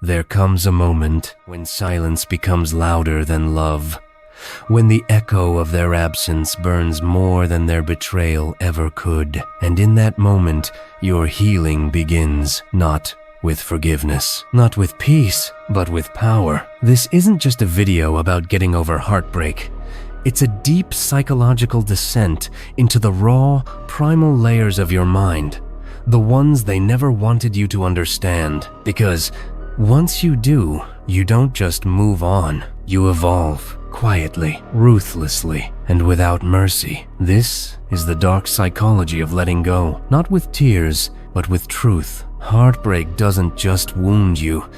There comes a moment when silence becomes louder than love, when the echo of their absence burns more than their betrayal ever could. And in that moment, your healing begins, not with forgiveness, not with peace, but with power. This isn't just a video about getting over heartbreak. It's a deep psychological descent into the raw, primal layers of your mind, the ones they never wanted you to understand. Because once you do, you don't just move on, you evolve, quietly, ruthlessly, and without mercy. This is the dark psychology of letting go, not with tears, but with truth. Heartbreak doesn't just wound you,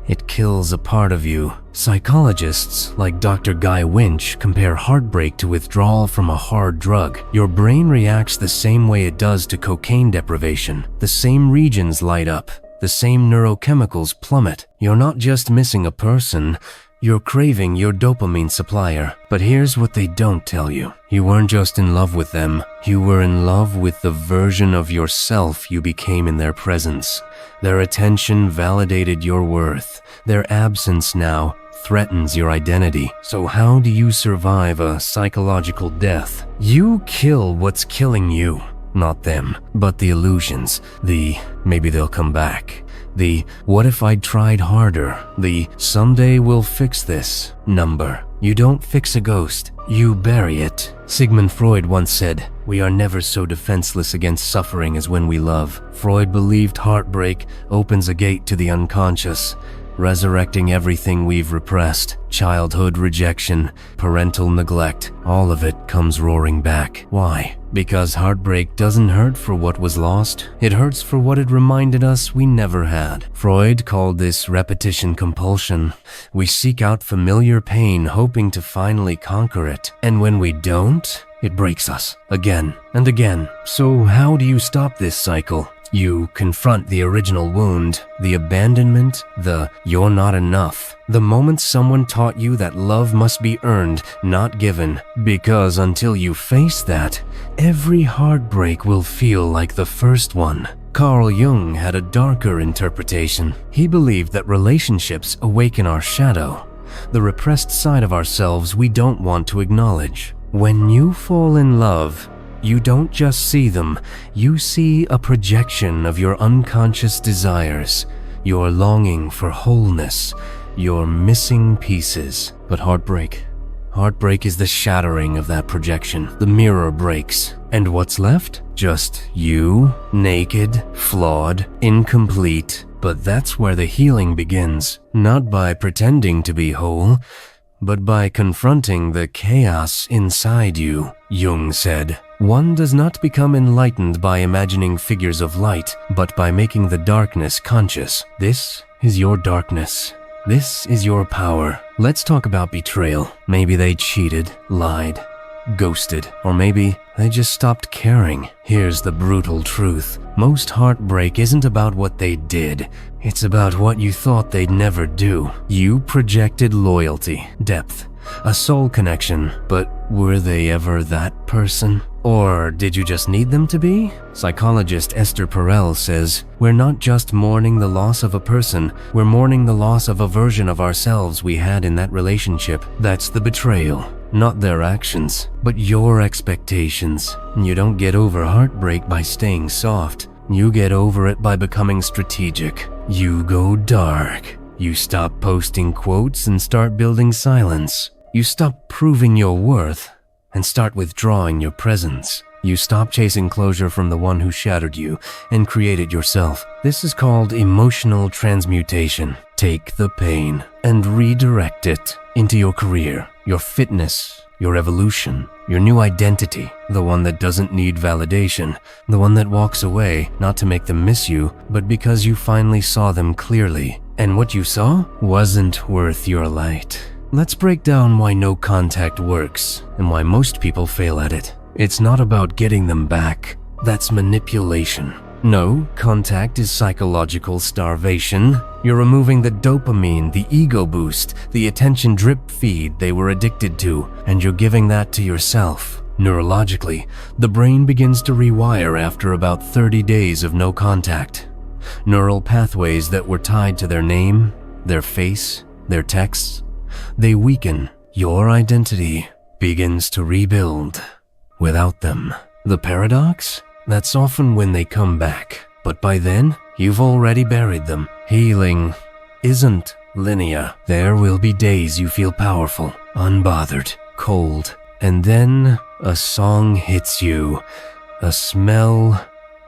it kills a part of you. Psychologists like Dr. Guy Winch compare heartbreak to withdrawal from a hard drug. Your brain reacts the same way it does to cocaine deprivation. The same regions light up, the same neurochemicals plummet. You're not just missing a person, you're craving your dopamine supplier. But here's what they don't tell you. You weren't just in love with them, you were in love with the version of yourself you became in their presence. Their attention validated your worth. Their absence now threatens your identity. So how do you survive a psychological death? You kill what's killing you, not them, but the illusions, the maybe they'll come back, the what if I tried harder, the someday we'll fix this number. You don't fix a ghost, you bury it. Sigmund Freud once said, "We are never so defenseless against suffering as when we love." Freud believed heartbreak opens a gate to the unconscious, resurrecting everything we've repressed. Childhood rejection, parental neglect, all of it comes roaring back. Why? Because heartbreak doesn't hurt for what was lost, it hurts for what it reminded us we never had. Freud called this repetition compulsion. We seek out familiar pain hoping to finally conquer it, and when we don't, it breaks us again and again. So how do you stop this cycle? You confront the original wound, the abandonment, the "you're not enough." The moment someone taught you that love must be earned, not given. Because until you face that, every heartbreak will feel like the first one. Carl Jung had a darker interpretation. He believed that relationships awaken our shadow, the repressed side of ourselves we don't want to acknowledge. When you fall in love, you don't just see them, you see a projection of your unconscious desires, your longing for wholeness, your missing pieces. But heartbreak is the shattering of that projection. The mirror breaks, and what's left? Just you, naked, flawed, incomplete. But that's where the healing begins, not by pretending to be whole, but by confronting the chaos inside you. Jung said, "One does not become enlightened by imagining figures of light, but by making the darkness conscious." This is your darkness. This is your power. Let's talk about betrayal. Maybe they cheated, lied, ghosted, or maybe they just stopped caring. Here's the brutal truth. Most heartbreak isn't about what they did. It's about what you thought they'd never do. You projected loyalty, depth, a soul connection, but were they ever that person? Or did you just need them to be? Psychologist Esther Perel says, "We're not just mourning the loss of a person, we're mourning the loss of a version of ourselves we had in that relationship." That's the betrayal. Not their actions, but your expectations. You don't get over heartbreak by staying soft. You get over it by becoming strategic. You go dark. You stop posting quotes and start building silence. You stop proving your worth and start withdrawing your presence. You stop chasing closure from the one who shattered you and create it yourself. This is called emotional transmutation. Take the pain and redirect it into your career, your fitness, your evolution, your new identity, the one that doesn't need validation, the one that walks away not to make them miss you, but because you finally saw them clearly. And what you saw wasn't worth your light. Let's break down why no contact works and why most people fail at it. It's not about getting them back. That's manipulation. No, contact is psychological starvation. You're removing the dopamine, the ego boost, the attention drip feed they were addicted to, and you're giving that to yourself. Neurologically, the brain begins to rewire after about 30 days of no contact. Neural pathways that were tied to their name, their face, their texts. They weaken. Your identity begins to rebuild without them. The paradox? That's often when they come back. But by then, you've already buried them. Healing isn't linear. There will be days you feel powerful, unbothered, cold, and then a song hits you, a smell,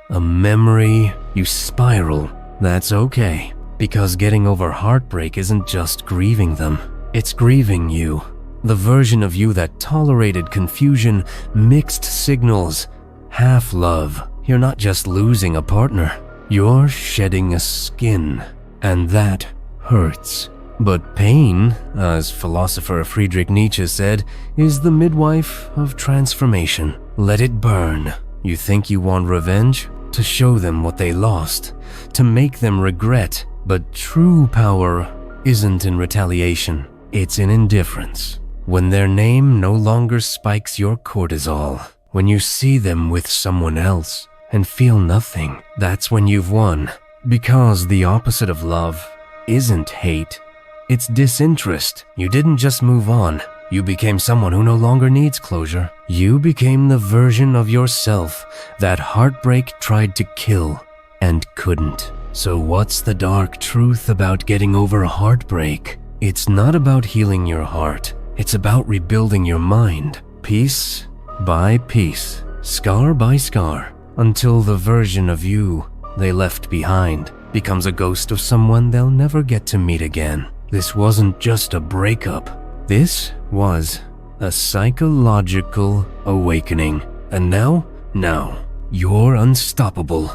a memory, you spiral. That's okay, because getting over heartbreak isn't just grieving them, it's grieving you. The version of you that tolerated confusion, mixed signals, half love. You're not just losing a partner, you're shedding a skin, and that hurts. But pain, as philosopher Friedrich Nietzsche said, is the midwife of transformation. Let it burn. You think you want revenge? To show them what they lost, to make them regret. But true power isn't in retaliation, it's in indifference. When their name no longer spikes your cortisol, when you see them with someone else and feel nothing, that's when you've won. Because the opposite of love isn't hate, it's disinterest. You didn't just move on. You became someone who no longer needs closure. You became the version of yourself that heartbreak tried to kill and couldn't. So what's the dark truth about getting over heartbreak? It's not about healing your heart. It's about rebuilding your mind, piece by piece, scar by scar, until the version of you they left behind becomes a ghost of someone they'll never get to meet again. This wasn't just a breakup. This was a psychological awakening. And now, you're unstoppable.